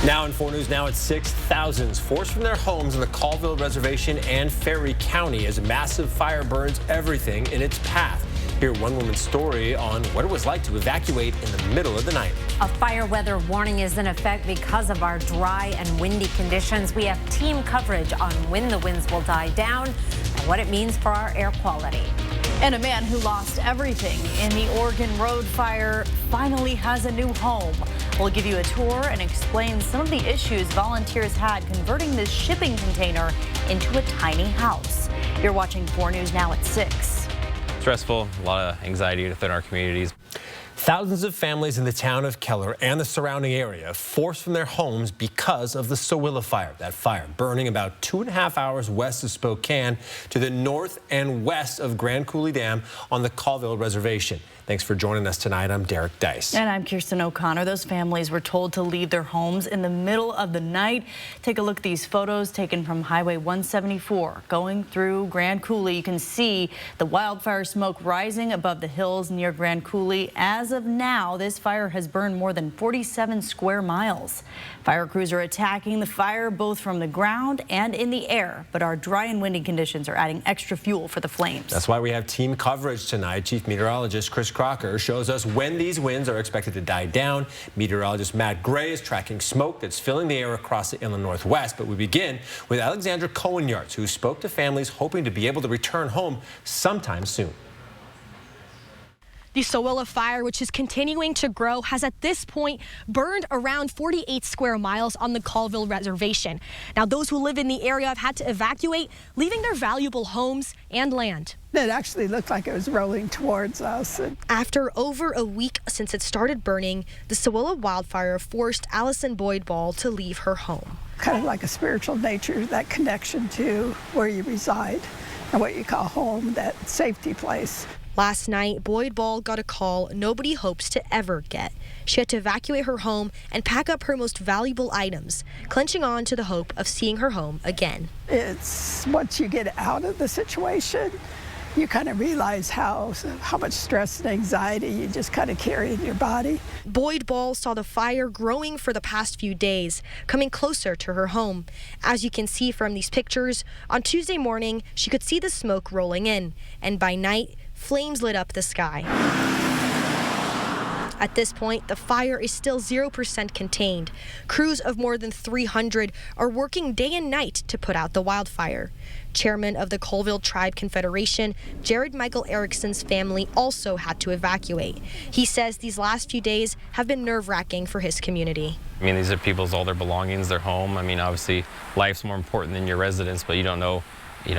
Now in 4 News Now at 6, thousands forced from their homes on the Colville Reservation and Ferry County as a massive fire burns everything in its path. Hear one woman's story on what it was like to evacuate in the middle of the night. A fire weather warning is in effect because of our dry and windy conditions. We have team coverage on when the winds will die down and what it means for our air quality. And a man who lost everything in the Oregon Road fire finally has a new home. We'll give you a tour and explain some of the issues volunteers had converting this shipping container into a tiny house. You're watching 4 News Now at 6. Stressful, a lot of anxiety within our communities. Thousands of families in the town of Keller and the surrounding area forced from their homes because of the Sowilla fire. That fire burning about 2.5 hours west of Spokane to the north and west of Grand Coulee Dam on the Colville Reservation. Thanks for joining us tonight. I'm Derek Dice. And I'm Kirsten O'Connor. Those families were told to leave their homes in the middle of the night. Take a look at these photos taken from Highway 174 going through Grand Coulee. You can see the wildfire smoke rising above the hills near Grand Coulee. As of now, this fire has burned more than 47 square miles. Fire crews are attacking the fire both from the ground and in the air, but our dry and windy conditions are adding extra fuel for the flames. That's why we have team coverage tonight. Chief Meteorologist Chris Crocker shows us when these winds are expected to die down. Meteorologist Matt Gray is tracking smoke that's filling the air across the inland northwest. But we begin with Alexandra Cohen-Yarts, who spoke to families hoping to be able to return home sometime soon. The Sowilla fire, which is continuing to grow, has at this point burned around 48 square miles on the Colville Reservation. Now, those who live in the area have had to evacuate, leaving their valuable homes and land. It actually looked like it was rolling towards us. After over a week since it started burning, the Sowilla wildfire forced Allison Boyd Ball to leave her home. Kind of like a spiritual nature, that connection to where you reside and what you call home, that safety place. Last night, Boyd Ball got a call nobody hopes to ever get. She had to evacuate her home and pack up her most valuable items, clenching on to the hope of seeing her home again. It's once you get out of the situation, you kind of realize how much stress and anxiety you just kind of carry in your body. Boyd Ball saw the fire growing for the past few days, coming closer to her home. As you can see from these pictures, on Tuesday morning, she could see the smoke rolling in, and by night, flames lit up the sky. At this point, the fire is still 0% contained. Crews of more than 300 are working day and night to put out the wildfire. Chairman of the Colville Tribe Confederation, Jared Michael Erickson's family also had to evacuate. He says these last few days have been nerve-wracking for his community. I mean, these are people's, all their belongings, their home. I mean, obviously, life's more important than your residence, but you don't know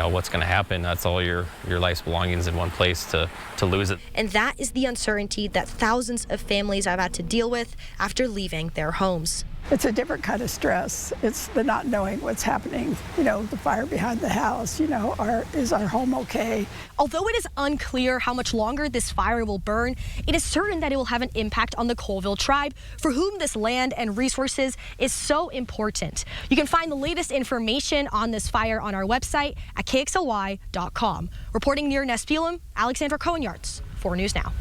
what's going to happen. That's all your life's belongings in one place to lose it. And that is the uncertainty that thousands of families have had to deal with after leaving their homes. It's a different kind of stress. It's the not knowing what's happening. The fire behind the house, is our home okay? Although it is unclear how much longer this fire will burn, it is certain that it will have an impact on the Colville tribe, for whom this land and resources is so important. You can find the latest information on this fire on our website at KXLY.com. Reporting near Nespelem, Alexandra Cohen-Yarts, 4 News Now.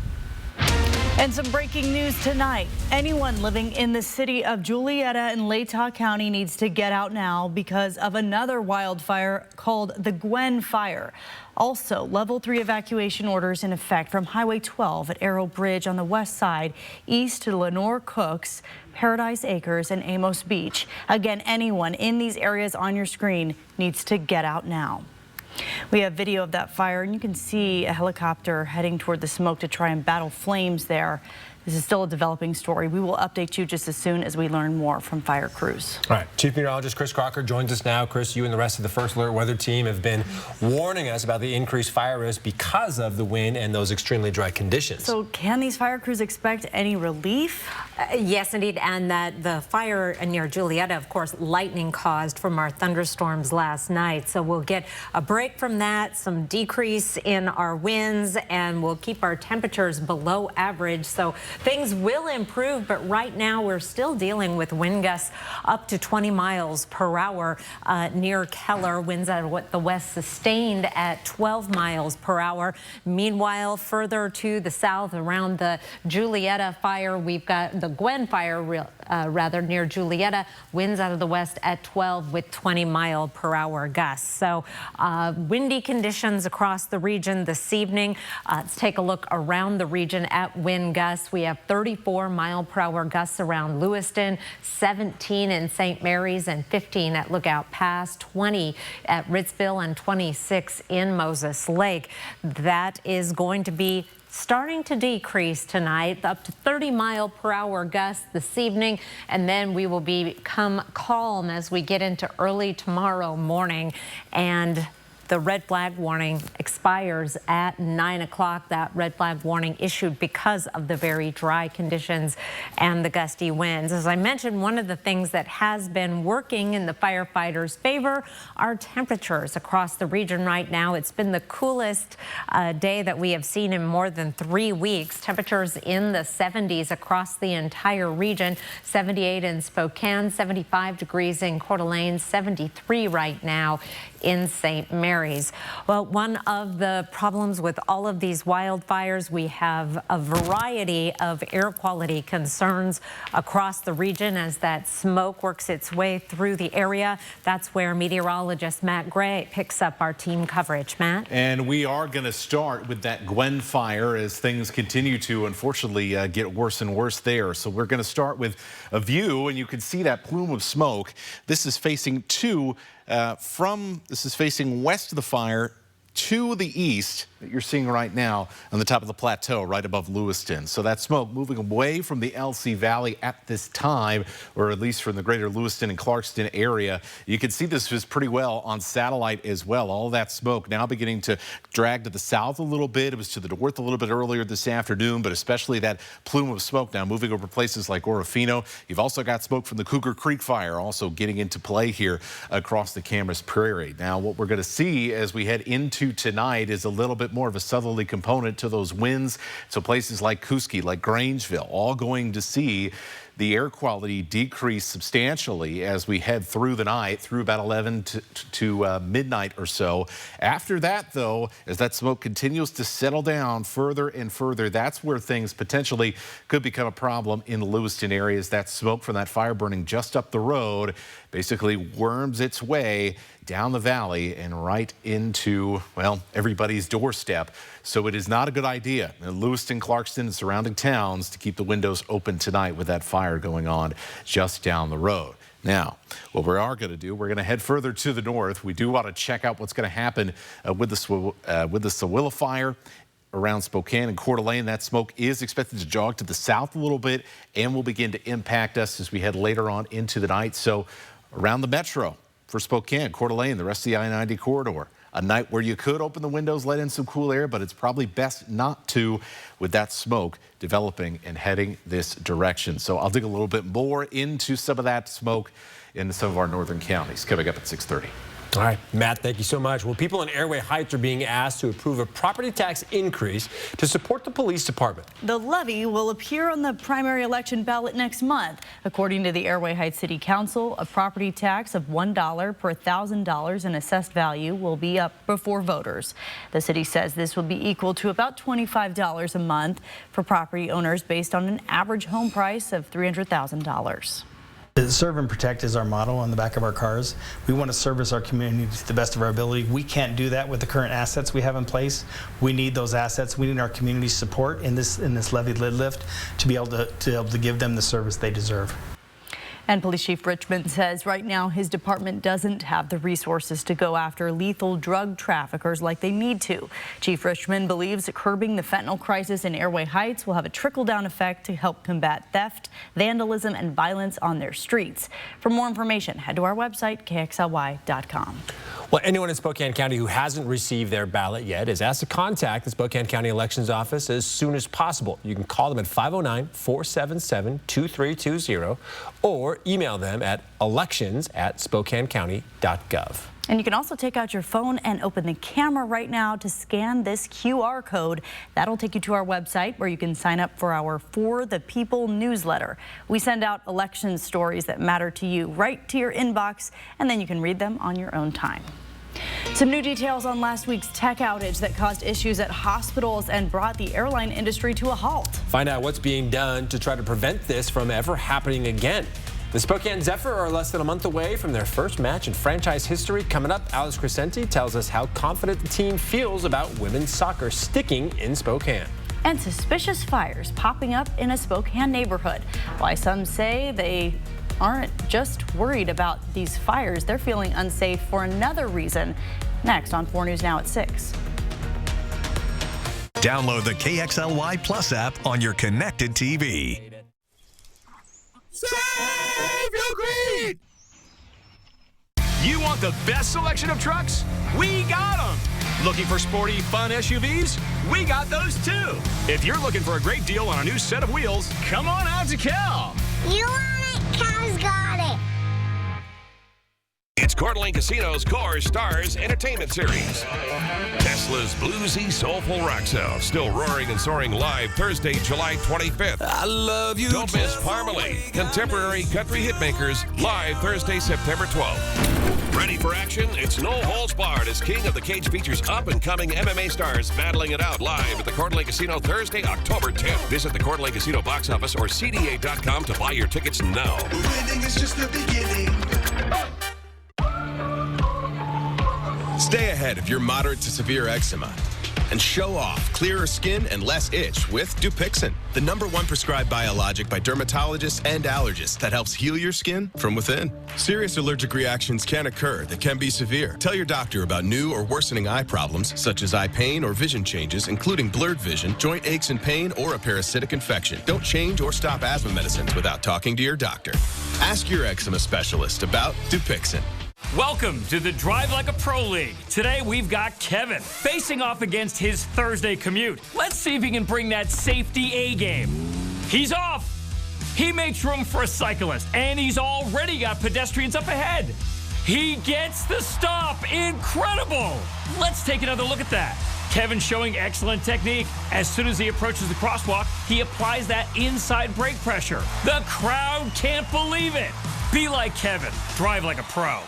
And some breaking news tonight. Anyone living in the city of Julietta and Latah County needs to get out now because of another wildfire called the Gwen Fire. Also, level 3 evacuation orders in effect from Highway 12 at Arrow Bridge on the west side, east to Lenore Cooks, Paradise Acres, and Amos Beach. Again, anyone in these areas on your screen needs to get out now. We have video of that fire, and you can see a helicopter heading toward the smoke to try and battle flames there. This is still a developing story. We will update you just as soon as we learn more from fire crews. All right, Chief Meteorologist Chris Crocker joins us now. Chris, you and the rest of the First Alert Weather team have been warning us about the increased fire risk because of the wind and those extremely dry conditions. So can these fire crews expect any relief? Yes, indeed, and that the fire near Julietta, of course, lightning caused from our thunderstorms last night. So we'll get a break from that, some decrease in our winds, and we'll keep our temperatures below average. So things will improve, but right now we're still dealing with wind gusts up to 20 miles per hour near Keller. Winds out of the west sustained at 12 miles per hour. Meanwhile, further to the south around the Julietta fire, we've got the Gwen fire, rather near Julietta, winds out of the west at 12 with 20-mile-per-hour gusts. So windy conditions across the region this evening. Let's take a look around the region at wind gusts. We have 34-mile-per-hour gusts around Lewiston, 17 in St. Mary's, and 15 at Lookout Pass, 20 at Ritzville, and 26 in Moses Lake. That is going to be starting to decrease tonight, up to 30-mile-per-hour gusts this evening, and then we will become calm as we get into early tomorrow morning. And the red flag warning expires at 9 o'clock. That red flag warning issued because of the very dry conditions and the gusty winds. As I mentioned, one of the things that has been working in the firefighters' favor are temperatures across the region right now. It's been the coolest day that we have seen in more than 3 weeks. Temperatures in the 70s across the entire region. 78 in Spokane, 75 degrees in Coeur d'Alene, 73 right now in St. Mary's. Well, one of the problems with all of these wildfires, we have a variety of air quality concerns across the region as that smoke works its way through the area. That's where meteorologist Matt Gray picks up our team coverage. Matt? And we are going to start with that Gwen fire as things continue to, unfortunately, get worse and worse there. So we're going to start with a view, and you can see that plume of smoke. This is facing this is facing west of the fire to the east that you're seeing right now on the top of the plateau right above Lewiston. So that smoke moving away from the LC Valley at this time, or at least from the greater Lewiston and Clarkston area. You can see this was pretty well on satellite as well. All that smoke now beginning to drag to the south a little bit. It was to the north a little bit earlier this afternoon, but especially that plume of smoke now moving over places like Orofino. You've also got smoke from the Cougar Creek fire also getting into play here across the Camas Prairie. Now what we're going to see as we head into tonight is a little bit more of a southerly component to those winds. So places like Koosky, like Grangeville, all going to see the air quality decrease substantially as we head through the night, through about 11 to midnight or so. After that, though, as that smoke continues to settle down further and further, that's where things potentially could become a problem in the Lewiston areas. That smoke from that fire burning just up the road basically worms its way down the valley and right into, well, everybody's doorstep. So it is not a good idea in Lewiston, Clarkston, and surrounding towns to keep the windows open tonight with that fire going on just down the road. Now, what we are going to do, we're going to head further to the north. We do want to check out what's going to happen with the Sewilla fire around Spokane and Coeur d'Alene. That smoke is expected to jog to the south a little bit and will begin to impact us as we head later on into the night. So around the metro for Spokane, Coeur d'Alene, the rest of the I-90 corridor. A night where you could open the windows, let in some cool air, but it's probably best not to with that smoke developing and heading this direction. So I'll dig a little bit more into some of that smoke in some of our northern counties coming up at 6:30. All right, Matt, thank you so much. Well, people in Airway Heights are being asked to approve a property tax increase to support the police department. The levy will appear on the primary election ballot next month. According to the Airway Heights City Council, a property tax of $1 per $1,000 in assessed value will be up before voters. The city says this will be equal to about $25 a month for property owners based on an average home price of $300,000. Serve and protect is our motto on the back of our cars. We want to service our community to the best of our ability. We can't do that with the current assets we have in place. We need those assets. We need our community's support in this levy lid lift to be able to give them the service they deserve. And Police Chief Richmond says right now his department doesn't have the resources to go after lethal drug traffickers like they need to. Chief Richmond believes curbing the fentanyl crisis in Airway Heights will have a trickle-down effect to help combat theft, vandalism, and violence on their streets. For more information, head to our website, KXLY.com. Well, anyone in Spokane County who hasn't received their ballot yet is asked to contact the Spokane County Elections Office as soon as possible. You can call them at 509-477-2320 or email them at elections@SpokaneCounty.gov. And you can also take out your phone and open the camera right now to scan this QR code. That'll take you to our website where you can sign up for our For the People newsletter. We send out election stories that matter to you right to your inbox, and then you can read them on your own time. Some new details on last week's tech outage that caused issues at hospitals and brought the airline industry to a halt. Find out what's being done to try to prevent this from ever happening again. The Spokane Zephyr are less than a month away from their first match in franchise history. Coming up, Alice Crescenti tells us how confident the team feels about women's soccer sticking in Spokane. And suspicious fires popping up in a Spokane neighborhood. Why some say they aren't just worried about these fires, they're feeling unsafe for another reason. Next on 4 News Now at 6. Download the KXLY Plus app on your connected TV. Save your greed! You want the best selection of trucks? We got them! Looking for sporty, fun SUVs? We got those too! If you're looking for a great deal on a new set of wheels, come on out to Cal! You want it? Cal's got it! It's Coeur d'Alene Casino's Core Stars Entertainment Series. Tesla's bluesy, soulful rock sound still roaring and soaring live Thursday, July 25th. I love you. Don't miss Parmalee, contemporary country hitmakers, live Thursday, September 12th. Ready for action? It's no holds barred as King of the Cage features up-and-coming MMA stars battling it out live at the Coeur d'Alene Casino Thursday, October 10th. Visit the Coeur d'Alene Casino box office or CDA.com to buy your tickets now. Winning is just the beginning. Stay ahead of your moderate to severe eczema and show off clearer skin and less itch with Dupixent, the #1 prescribed biologic by dermatologists and allergists that helps heal your skin from within. Serious allergic reactions can occur that can be severe. Tell your doctor about new or worsening eye problems such as eye pain or vision changes, including blurred vision, joint aches and pain, or a parasitic infection. Don't change or stop asthma medicines without talking to your doctor. Ask your eczema specialist about Dupixent. Welcome to the Drive Like a Pro League. Today we've got Kevin facing off against his Thursday commute. Let's see if he can bring that safety A game. He's off. He makes room for a cyclist, and he's already got pedestrians up ahead. He gets the stop. Incredible. Let's take another look at that. Kevin showing excellent technique. As soon as he approaches the crosswalk, he applies that inside brake pressure. The crowd can't believe it. Be like Kevin. Drive like a pro.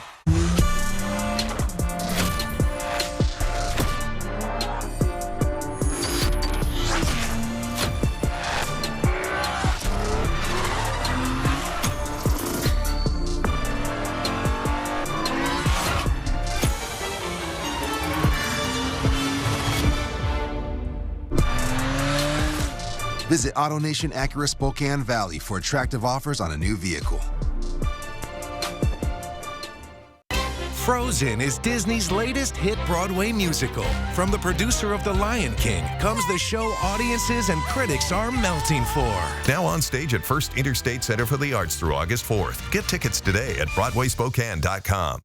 Visit AutoNation Acura Spokane Valley for attractive offers on a new vehicle. Frozen is Disney's latest hit Broadway musical. From the producer of The Lion King comes the show audiences and critics are melting for. Now on stage at First Interstate Center for the Arts through August 4th. Get tickets today at BroadwaySpokane.com.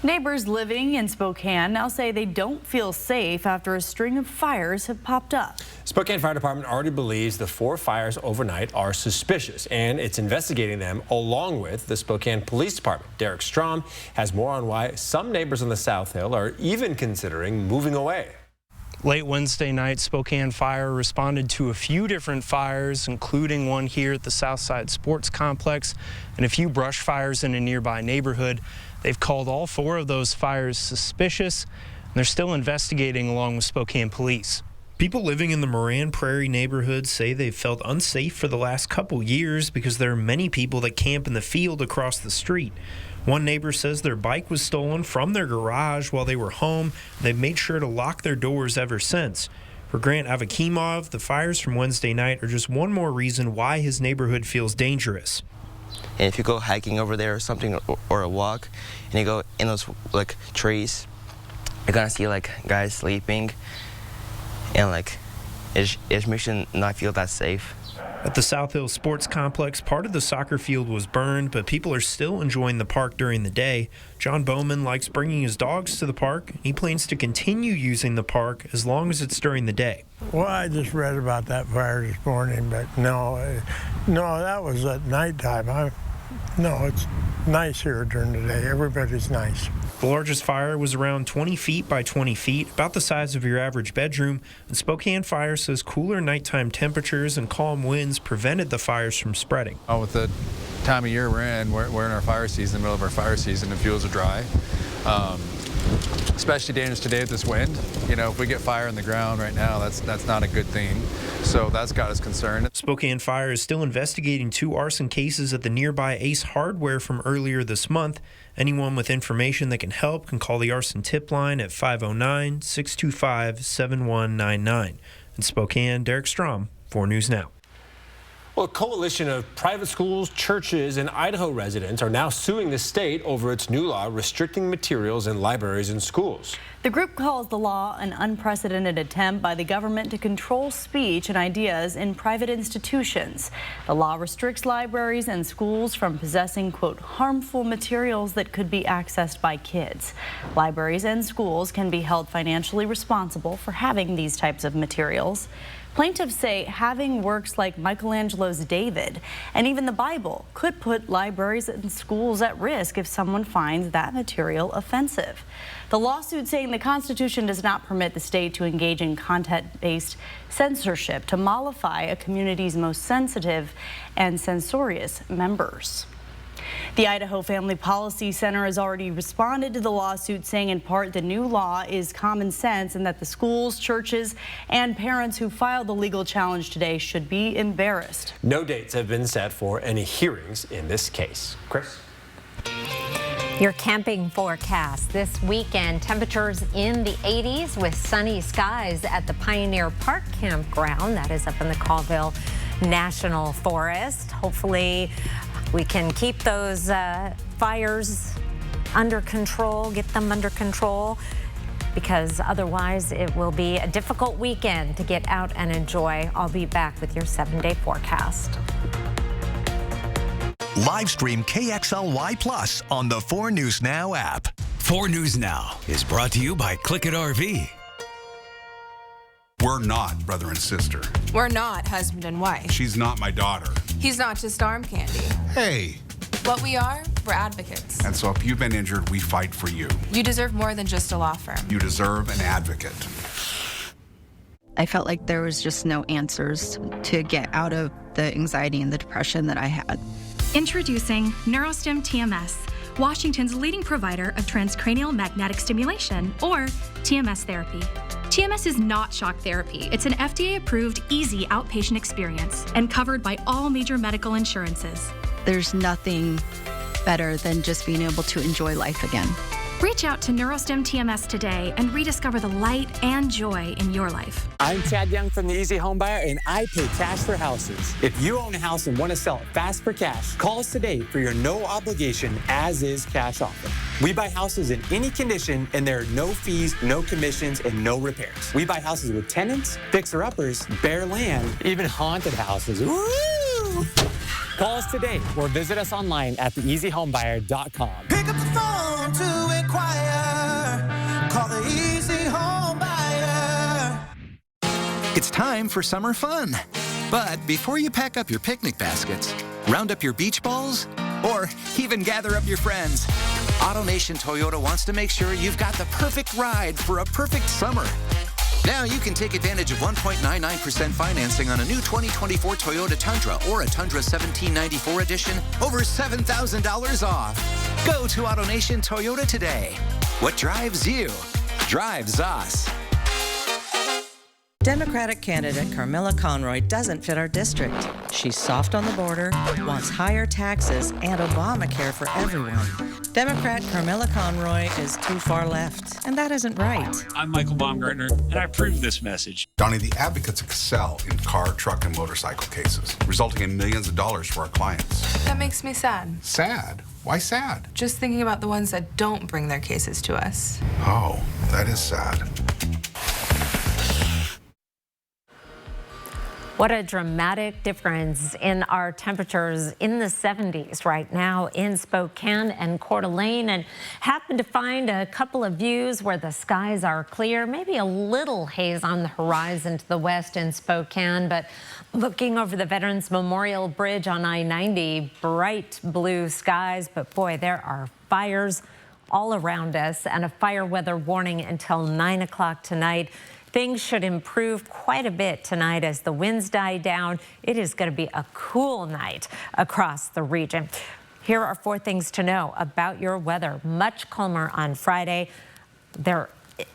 Neighbors living in Spokane now say they don't feel safe after a string of fires have popped up. Spokane Fire Department already believes the 4 fires overnight are suspicious, and it's investigating them along with the Spokane Police Department. Derek Strom has more on why some neighbors on the South Hill are even considering moving away. Late Wednesday night, Spokane Fire responded to a few different fires, including one here at the Southside Sports Complex and a few brush fires in a nearby neighborhood. They've called all 4 of those fires suspicious, and they're still investigating along with Spokane Police. People living in the Moran Prairie neighborhood say they've felt unsafe for the last couple years because there are many people that camp in the field across the street. One neighbor says their bike was stolen from their garage while they were home. They've made sure to lock their doors ever since. For Grant Avakimov, the fires from Wednesday night are just one more reason why his neighborhood feels dangerous. And if you go hiking over there or something, or a walk, and you go in those like trees, you're gonna see like guys sleeping, and like it makes you not feel that safe. At the South Hill Sports Complex, part of the soccer field was burned, but people are still enjoying the park during the day. John Bowman likes bringing his dogs to the park. He plans to continue using the park as long as it's during the day. Well, I just read about that fire this morning, but no, that was at nighttime. No, it's nice here during the day. Everybody's nice. The largest fire was around 20 feet by 20 feet, about the size of your average bedroom, and Spokane Fire says cooler nighttime temperatures and calm winds prevented the fires from spreading. With the time of year we're in our fire season, the middle of our fire season, and fuels are dry. Especially dangerous today with this wind. You know, if we get fire in the ground right now, that's not a good thing. So that's got us concerned. Spokane Fire is still investigating 2 arson cases at the nearby Ace Hardware from earlier this month. Anyone with information that can help can call the arson tip line at 509-625-7199. In Spokane, Derek Strom, 4 News Now. Well, a coalition of private schools, churches, and Idaho residents are now suing the state over its new law restricting materials in libraries and schools. The group calls the law an unprecedented attempt by the government to control speech and ideas in private institutions. The law restricts libraries and schools from possessing, quote, harmful materials that could be accessed by kids. Libraries and schools can be held financially responsible for having these types of materials. Plaintiffs say having works like Michelangelo's David and even the Bible could put libraries and schools at risk if someone finds that material offensive. The lawsuit saying the Constitution does not permit the state to engage in content-based censorship to mollify a community's most sensitive and censorious members. The Idaho Family Policy Center has already responded to the lawsuit, saying in part the new law is common sense and that the schools, churches, and parents who filed the legal challenge today should be embarrassed. No dates have been set for any hearings in this case. Chris? Your camping forecast this weekend, temperatures in the 80s with sunny skies at the Pioneer Park campground. That is up in the Colville National Forest. Hopefully we can keep those fires under control, get them under control, because otherwise it will be a difficult weekend to get out and enjoy. I'll be back with your 7-day forecast. Live stream KXLY Plus on the 4 News Now app. 4 News Now is brought to you by Click It RV. We're not brother and sister. We're not husband and wife. She's not my daughter. He's not just arm candy. Hey. What we are, we're advocates. And so if you've been injured, we fight for you. You deserve more than just a law firm. You deserve an advocate. I felt like there was just no answers to get out of the anxiety and the depression that I had. Introducing NeuroStim TMS, Washington's leading provider of transcranial magnetic stimulation, or TMS therapy. TMS is not shock therapy. It's an FDA-approved, easy outpatient experience and covered by all major medical insurances. There's nothing better than just being able to enjoy life again. Reach out to NeuroStim TMS today and rediscover the light and joy in your life. I'm Chad Young from the Easy Home Buyer, and I pay cash for houses. If you own a house and want to sell it fast for cash, call us today for your no obligation as-is cash offer. We buy houses in any condition, and there are no fees, no commissions, and no repairs. We buy houses with tenants, fixer-uppers, bare land, even haunted houses. Woo! Call us today or visit us online at theeasyhomebuyer.com. Pick up the phone to inquire. Call the Easy Home Buyer. It's time for summer fun. But before you pack up your picnic baskets, round up your beach balls, or even gather up your friends, AutoNation Toyota wants to make sure you've got the perfect ride for a perfect summer. Now you can take advantage of 1.99% financing on a new 2024 Toyota Tundra or a Tundra 1794 edition, over $7,000 off. Go to AutoNation Toyota today. What drives you drives us. Democratic candidate Carmilla Conroy doesn't fit our district. She's soft on the border, wants higher taxes, and Obamacare for everyone. Democrat Carmilla Conroy is too far left, and that isn't right. I'm Michael Baumgartner, and I approve this message. Donnie, the advocates excel in car, truck, and motorcycle cases, resulting in millions of dollars for our clients. That makes me sad. Sad? Why sad? Just thinking about the ones that don't bring their cases to us. Oh, that is sad. What a dramatic difference in our temperatures in the 70s right now in Spokane and Coeur d'Alene, and happen to find a couple of views where the skies are clear, maybe a little haze on the horizon to the west in Spokane, but looking over the Veterans Memorial Bridge on I-90, bright blue skies, but boy, there are fires all around us, and a fire weather warning until 9 o'clock tonight. Things should improve quite a bit tonight as the winds die down. It is going to be a cool night across the region. Here are 4 things to know about your weather. Much calmer on Friday. There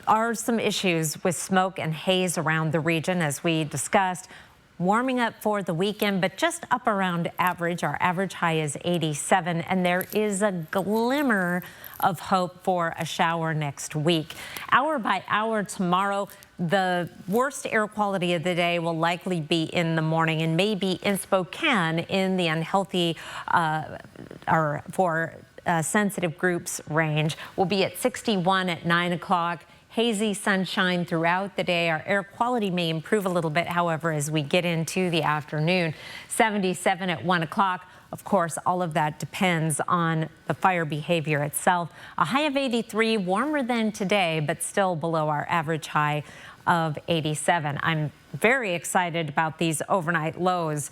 are some issues with smoke and haze around the region, as we discussed. Warming up for the weekend, but just up around average. Our average high is 87, and there is a glimmer of hope for a shower next week. Hour by hour tomorrow, the worst air quality of the day will likely be in the morning, and maybe in Spokane in the unhealthy sensitive groups range. We'll be at 61 at 9 o'clock. Hazy sunshine throughout the day. Our air quality may improve a little bit, however, as we get into the afternoon. 77 at 1 o'clock. Of course, all of that depends on the fire behavior itself. A high of 83, warmer than today, but still below our average high of 87. I'm very excited about these overnight lows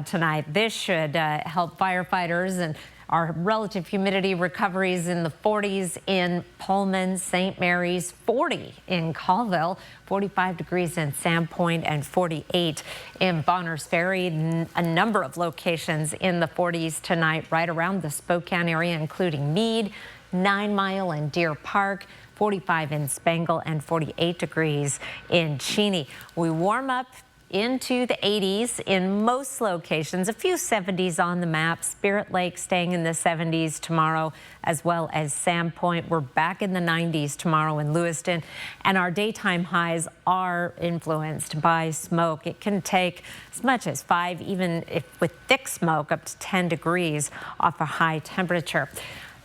tonight. This should help firefighters, and our relative humidity recoveries in the 40s in Pullman, St. Mary's, 40 in Colville, 45 degrees in Sandpoint, and 48 in Bonners Ferry. A number of locations in the 40s tonight, right around the Spokane area, including Meade, 9 Mile, and Deer Park. 45 in Spangle, and 48 degrees in Cheney. We warm up into the 80s in most locations, a few 70s on the map. Spirit Lake staying in the 70s tomorrow, as well as Sandpoint. We're back in the 90s tomorrow in Lewiston, and our daytime highs are influenced by smoke. It can take as much as 5, even if with thick smoke, up to 10 degrees off a high temperature.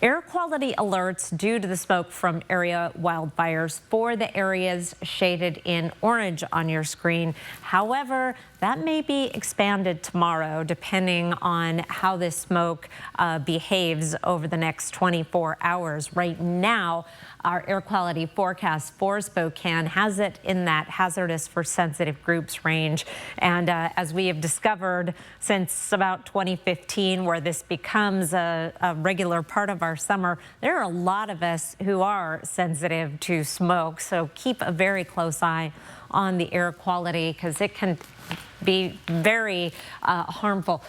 Air quality alerts due to the smoke from area wildfires for the areas shaded in orange on your screen. However, that may be expanded tomorrow depending on how this smoke behaves over the next 24 hours. Right now, our air quality forecast for Spokane has it in that hazardous for sensitive groups range. And as we have discovered since about 2015, where this becomes a regular part of our summer, there are a lot of us who are sensitive to smoke. So keep a very close eye on the air quality, because it can be very harmful.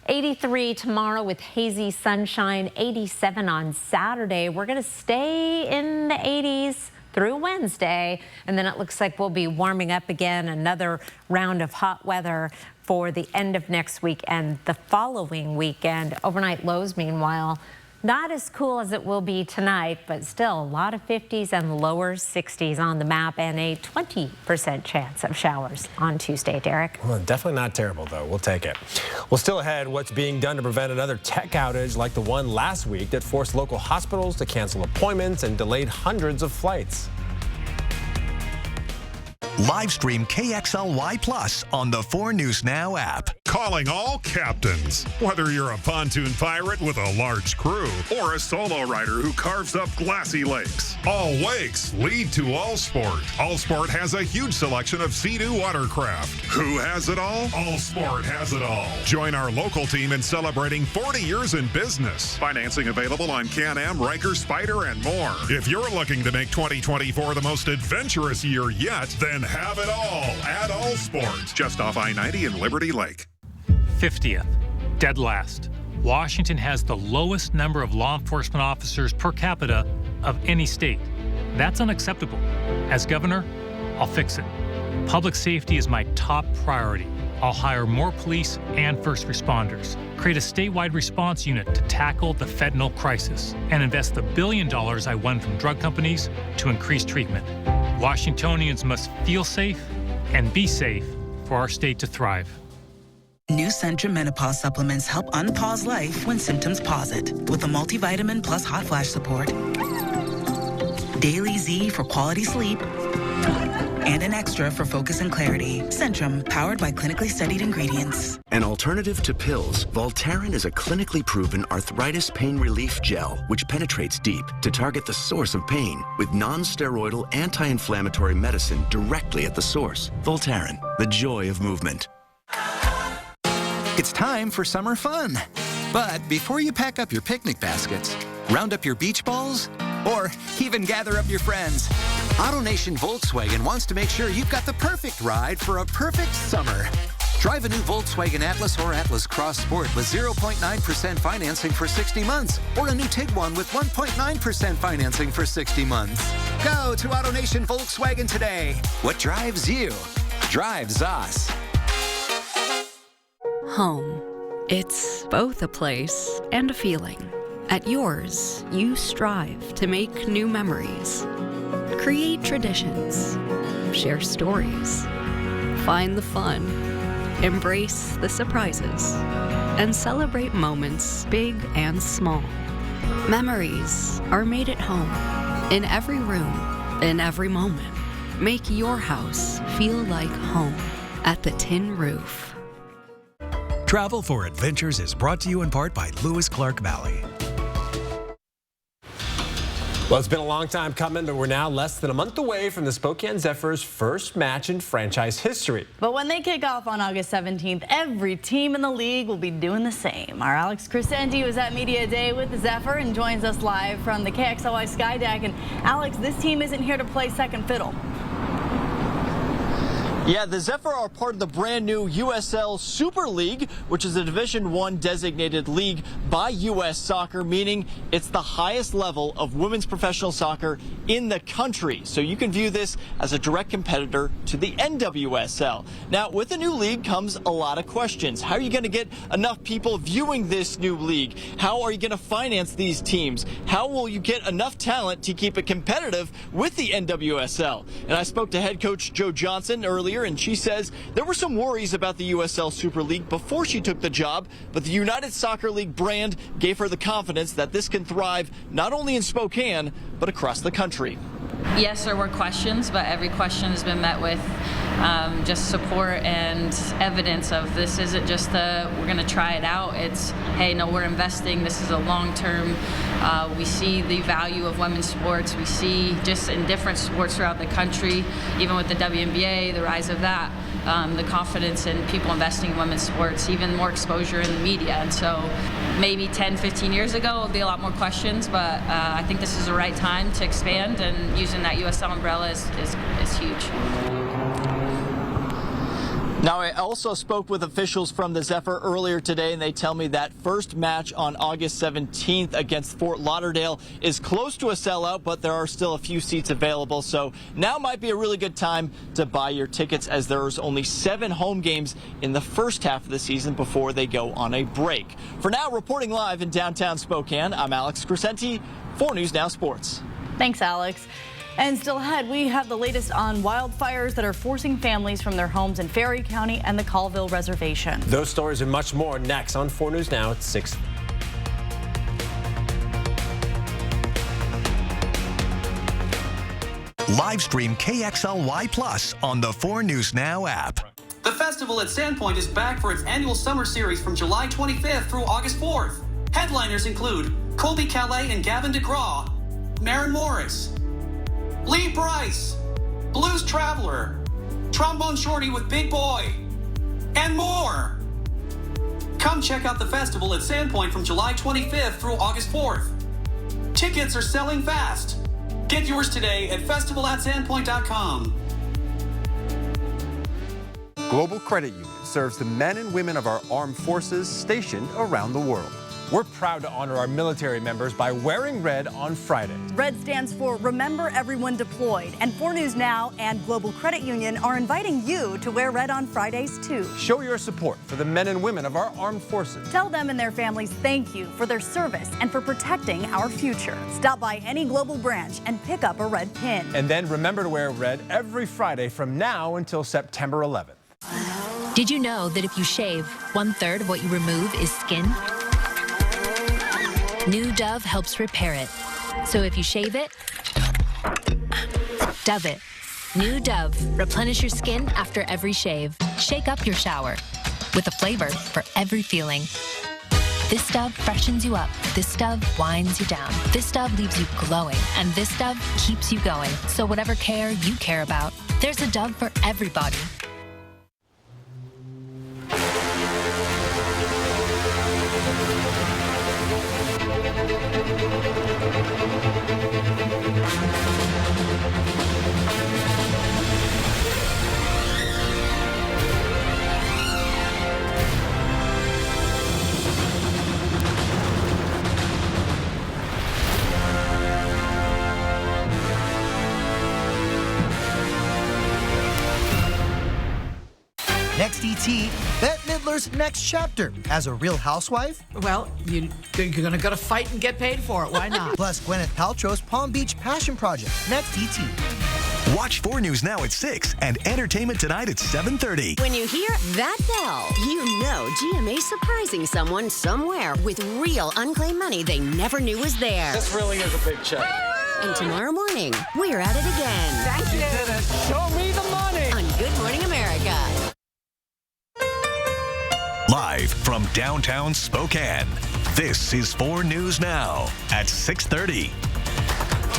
83 tomorrow with hazy sunshine, 87 on Saturday. We're going to stay in the 80s through Wednesday, and then it looks like we'll be warming up again. Another round of hot weather for the end of next week and the following weekend. Overnight lows, meanwhile, not as cool as it will be tonight, but still a lot of 50s and lower 60s on the map, and a 20% chance of showers on Tuesday. Derek? Well, definitely not terrible, though. We'll take it. Well, still ahead, what's being done to prevent another tech outage like the one last week that forced local hospitals to cancel appointments and delayed hundreds of flights. Live stream KXLY Plus on the 4 News Now app. Calling all captains. Whether you're a pontoon pirate with a large crew or a solo rider who carves up glassy lakes, all lakes lead to Allsport. Allsport has a huge selection of Sea-Doo watercraft. Who has it all? Allsport has it all. Join our local team in celebrating 40 years in business. Financing available on Can-Am, Riker, Spyder, and more. If you're looking to make 2024 the most adventurous year yet, then have it all at Allsport, just off I-90 in Liberty Lake. 50th, dead last. Washington has the lowest number of law enforcement officers per capita of any state. That's unacceptable. As governor, I'll fix it. Public safety is my top priority. I'll hire more police and first responders, create a statewide response unit to tackle the fentanyl crisis, and invest the $1 billion I won from drug companies to increase treatment. Washingtonians must feel safe and be safe for our state to thrive. New Centrum Menopause supplements help unpause life when symptoms pause it. With a multivitamin plus hot flash support, Daily Z for quality sleep, and an extra for focus and clarity. Centrum, powered by clinically studied ingredients. An alternative to pills, Voltaren is a clinically proven arthritis pain relief gel which penetrates deep to target the source of pain with non-steroidal anti-inflammatory medicine directly at the source. Voltaren, the joy of movement. It's time for summer fun. But before you pack up your picnic baskets, round up your beach balls, or even gather up your friends. AutoNation Volkswagen wants to make sure you've got the perfect ride for a perfect summer. Drive a new Volkswagen Atlas or Atlas Cross Sport with 0.9% financing for 60 months, or a new Tiguan with 1.9% financing for 60 months. Go to AutoNation Volkswagen today. What drives you drives us. Home. It's both a place and a feeling. At yours, you strive to make new memories, create traditions, share stories, find the fun, embrace the surprises, and celebrate moments big and small. Memories are made at home, in every room, in every moment. Make your house feel like home at the Tin Roof. Travel for Adventures is brought to you in part by Lewis Clark Valley. Well, it's been a long time coming, but we're now less than a month away from the Spokane Zephyrs' first match in franchise history. But when they kick off on August 17th, every team in the league will be doing the same. Our Alex Crescenti was at Media Day with the Zephyr and joins us live from the KXLY Sky Deck. And Alex, this team isn't here to play second fiddle. Yeah, the Zephyr are part of the brand new USL Super League, which is a Division I designated league by U.S. Soccer, meaning it's the highest level of women's professional soccer in the country. So you can view this as a direct competitor to the NWSL. Now, with the new league comes a lot of questions. How are you going to get enough people viewing this new league? How are you going to finance these teams? How will you get enough talent to keep it competitive with the NWSL? And I spoke to head coach Joe Johnson earlier, and she says there were some worries about the USL Super League before she took the job, but the United Soccer League brand gave her the confidence that this can thrive not only in Spokane, but across the country. Yes, there were questions, but every question has been met with just support and evidence of this isn't just we're going to try it out. It's, hey, no, we're investing. This is a long-term. We see the value of women's sports. We see just in different sports throughout the country, even with the WNBA, the rise of that, the confidence in people investing in women's sports, even more exposure in the media. And so maybe 10, 15 years ago, there'll be a lot more questions, but I think this is the right time to expand, and using that USL umbrella is huge. Now, I also spoke with officials from the Zephyr earlier today, and they tell me that first match on August 17th against Fort Lauderdale is close to a sellout, but there are still a few seats available. So now might be a really good time to buy your tickets, as there's only 7 home games in the first half of the season before they go on a break. For now, reporting live in downtown Spokane, I'm Alex Crescenti, 4 News Now Sports. Thanks, Alex. And still ahead, we have the latest on wildfires that are forcing families from their homes in Ferry County and the Colville Reservation. Those stories and much more next on 4 News Now at 6. Live stream KXLY Plus on the 4 News Now app. The festival at Sandpoint is back for its annual summer series from July 25th through August 4th. Headliners include Colby Calais and Gavin DeGraw, Maren Morris, Lee Bryce, Blues Traveler, Trombone Shorty with Big Boy, and more. Come check out the festival at Sandpoint from July 25th through August 4th. Tickets are selling fast. Get yours today at festivalatsandpoint.com. Global Credit Union serves the men and women of our armed forces stationed around the world. We're proud to honor our military members by wearing red on Fridays. Red stands for Remember Everyone Deployed, and 4 News Now and Global Credit Union are inviting you to wear red on Fridays too. Show your support for the men and women of our armed forces. Tell them and their families thank you for their service and for protecting our future. Stop by any Global branch and pick up a red pin. And then remember to wear red every Friday from now until September 11th. Did you know that if you shave, 1/3 of what you remove is skin? New Dove helps repair it. So if you shave it, Dove it. New Dove. Replenish your skin after every shave. Shake up your shower with a flavor for every feeling. This Dove freshens you up. This Dove winds you down. This Dove leaves you glowing. And this Dove keeps you going. So whatever care you care about, there's a Dove for everybody. ET, Bette Midler's next chapter as a Real Housewife. Well, you're gonna gotta fight and get paid for it. Why not? Plus Gwyneth Paltrow's Palm Beach Passion Project. Next ET. Watch 4 News Now at 6 and Entertainment Tonight at 7:30. When you hear that bell, you know GMA's surprising someone somewhere with real unclaimed money they never knew was there. This really is a big check. And tomorrow morning, we're at it again. Thank you. Show me the money. On Good Morning America. Live from downtown Spokane, this is 4 News Now at 6:30.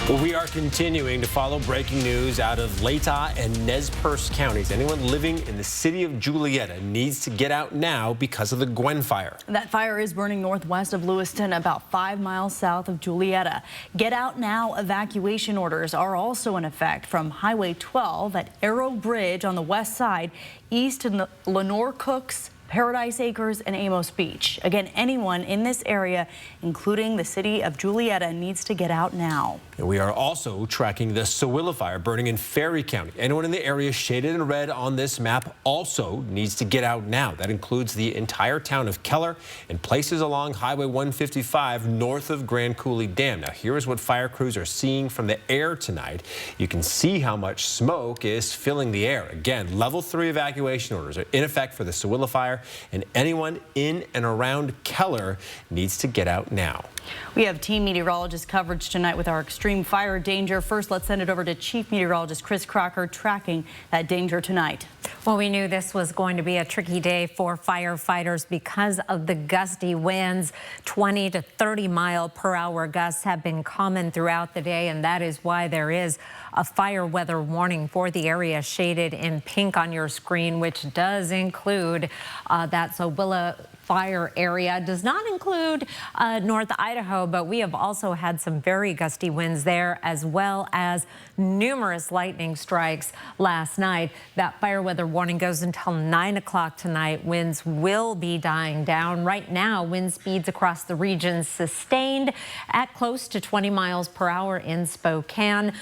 Well, we are continuing to follow breaking news out of Latah and Nez Perce counties. Anyone living in the city of Julietta needs to get out now because of the Gwen fire. That fire is burning northwest of Lewiston, about 5 miles south of Julietta. Get out now evacuation orders are also in effect from Highway 12 at Arrow Bridge on the west side, east to Lenore Cooks, Paradise Acres, and Amos Beach. Again, anyone in this area, including the city of Julietta, needs to get out now. And we are also tracking the Sewilla fire burning in Ferry County. Anyone in the area shaded in red on this map also needs to get out now. That includes the entire town of Keller and places along Highway 155 north of Grand Coulee Dam. Now, here is what fire crews are seeing from the air tonight. You can see how much smoke is filling the air. Again, level 3 evacuation orders are in effect for the Sewilla fire, and anyone in and around Keller needs to get out now. We have team meteorologist coverage tonight with our extreme fire danger. First, let's send it over to Chief Meteorologist Chris Crocker tracking that danger tonight. Well, we knew this was going to be a tricky day for firefighters because of the gusty winds. 20 to 30 mile per hour gusts have been common throughout the day, and that is why there is a fire weather warning for the area shaded in pink on your screen, which does include that Sewilla fire area. Does not include North Idaho, but we have also had some very gusty winds there, as well as numerous lightning strikes last night. That fire weather warning goes until 9 o'clock tonight. Winds will be dying down. Right now, wind speeds across the region sustained at close to 20 miles per hour in Spokane,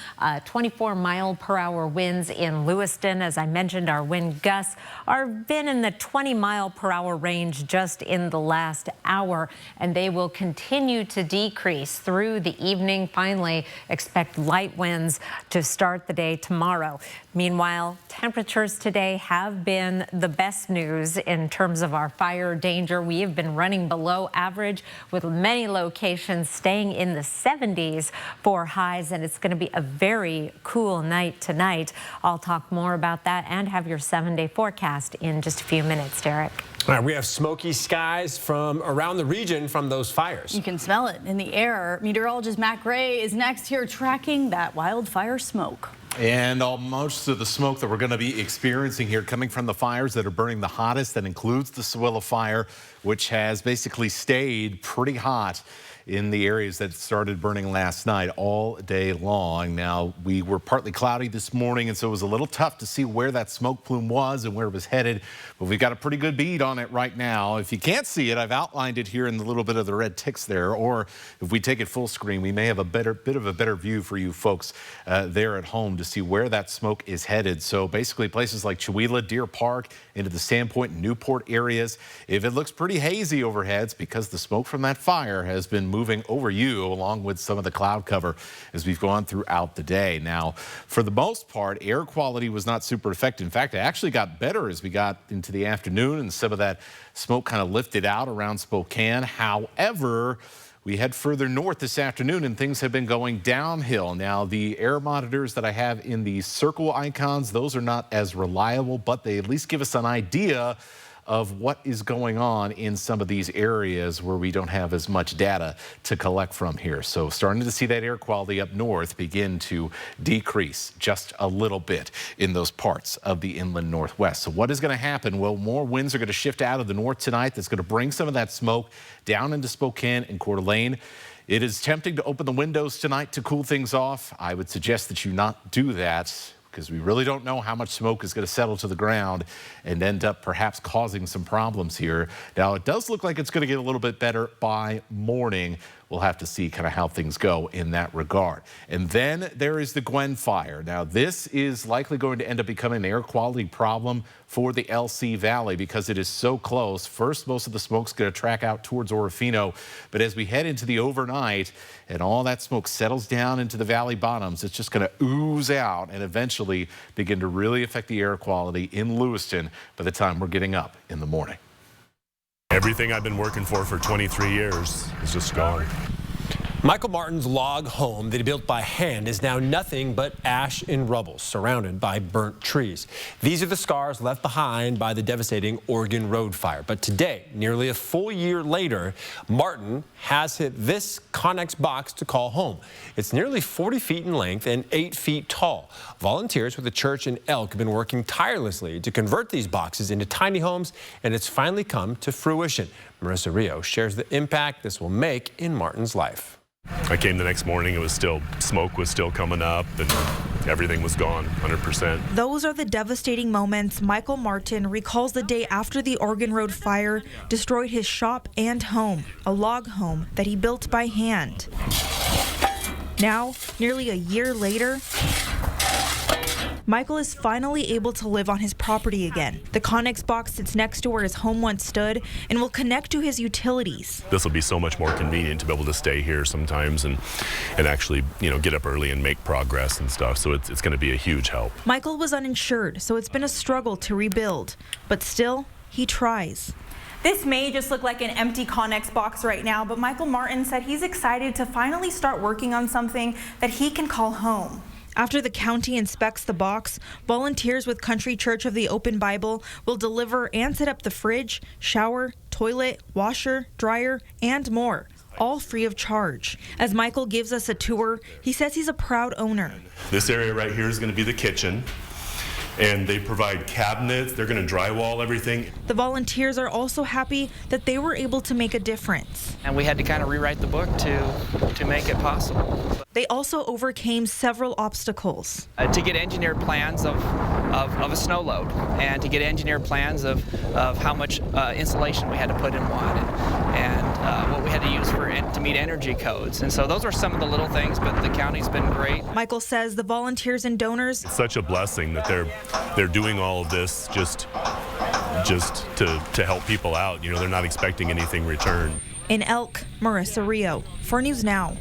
24 mile per hour winds in Lewiston. As I mentioned, our wind gusts are been in the 20 mile per hour range just in the last hour, and they will continue to decrease through the evening. Finally, expect light winds to start the day tomorrow. Meanwhile, temperatures today have been the best news in terms of our fire danger. We have been running below average, with many locations staying in the 70s for highs, and it's going to be a very cool night tonight. I'll talk more about that and have your 7-day forecast in just a few minutes, Derek. All right, we have smoky skies from around the region from those fires. You can smell it in the air. Meteorologist Matt Gray is next here tracking that wildfire smoke. And most of the smoke that we're going to be experiencing here coming from the fires that are burning the hottest, that includes the Sewilla fire, which has basically stayed pretty hot in the areas that started burning last night all day long. Now, we were partly cloudy this morning, and so it was a little tough to see where that smoke plume was and where it was headed, but we've got a pretty good bead on it right now. If you can't see it, I've outlined it here in the little bit of the red ticks there, or if we take it full screen, we may have a bit of a better view for you folks there at home to see where that smoke is headed. So basically places like Chewelah, Deer Park, into the Sandpoint and Newport areas. If it looks pretty hazy overhead, it's because the smoke from that fire has been moving over you along with some of the cloud cover as we've gone throughout the day. Now, for the most part, air quality was not super affected. In fact, it actually got better as we got into the afternoon and some of that smoke kind of lifted out around Spokane. However, we head further north this afternoon and things have been going downhill. Now, the air monitors that I have in the circle icons, those are not as reliable, but they at least give us an idea of what is going on in some of these areas where we don't have as much data to collect from here. So starting to see that air quality up north begin to decrease just a little bit in those parts of the inland northwest. So what is going to happen? Well, more winds are going to shift out of the north tonight. That's going to bring some of that smoke down into Spokane and Coeur d'Alene. It is tempting to open the windows tonight to cool things off. I would suggest that you not do that, because we really don't know how much smoke is going to settle to the ground and end up perhaps causing some problems here. Now, it does look like it's going to get a little bit better by morning we'll have to see kind of how things go in that regard. And then there is the Gwen fire. Now, this is likely going to end up becoming an air quality problem for the LC Valley because it is so close. First, most of the smoke's going to track out towards Orofino, but as we head into the overnight and all that smoke settles down into the valley bottoms, it's just going to ooze out and eventually begin to really affect the air quality in Lewiston by the time we're getting up in the morning. Everything I've been working for 23 years is just gone. Michael Martin's log home that he built by hand is now nothing but ash and rubble, surrounded by burnt trees. These are the scars left behind by the devastating Oregon Road fire. But today, nearly a full year later, Martin has hit this Connex box to call home. It's nearly 40 feet in length and 8 feet tall. Volunteers with the church in Elk have been working tirelessly to convert these boxes into tiny homes, and it's finally come to fruition. Marissa Rio shares the impact this will make in Martin's life. I came the next morning, it was still, smoke was still coming up and everything was gone, 100%. Those are the devastating moments Michael Martin recalls the day after the Oregon Road fire destroyed his shop and home, a log home that he built by hand. Now, nearly a year later, Michael is finally able to live on his property again. The Connex box sits next to where his home once stood and will connect to his utilities. This will be so much more convenient to be able to stay here sometimes and actually, get up early and make progress and stuff. So it's going to be a huge help. Michael was uninsured, so it's been a struggle to rebuild, but still, he tries. This may just look like an empty Connex box right now, but Michael Martin said he's excited to finally start working on something that he can call home. After the county inspects the box, volunteers with Country Church of the Open Bible will deliver and set up the fridge, shower, toilet, washer, dryer, and more, all free of charge. As Michael gives us a tour, he says he's a proud owner. This area right here is going to be the kitchen. And they provide cabinets, they're going to drywall everything. The volunteers are also happy that they were able to make a difference. And we had to kind of rewrite the book to make it possible. They also overcame several obstacles. To get engineered plans of a snow load and to get engineered plans of how much insulation we had to put in what and what we had to use to meet energy codes. And so those are some of the little things, but the county's been great. Michael says the volunteers and donors. It's such a blessing that they're doing all of this just to help people out. They're not expecting anything returned. In Elk, Marissa Rio, 4 News Now.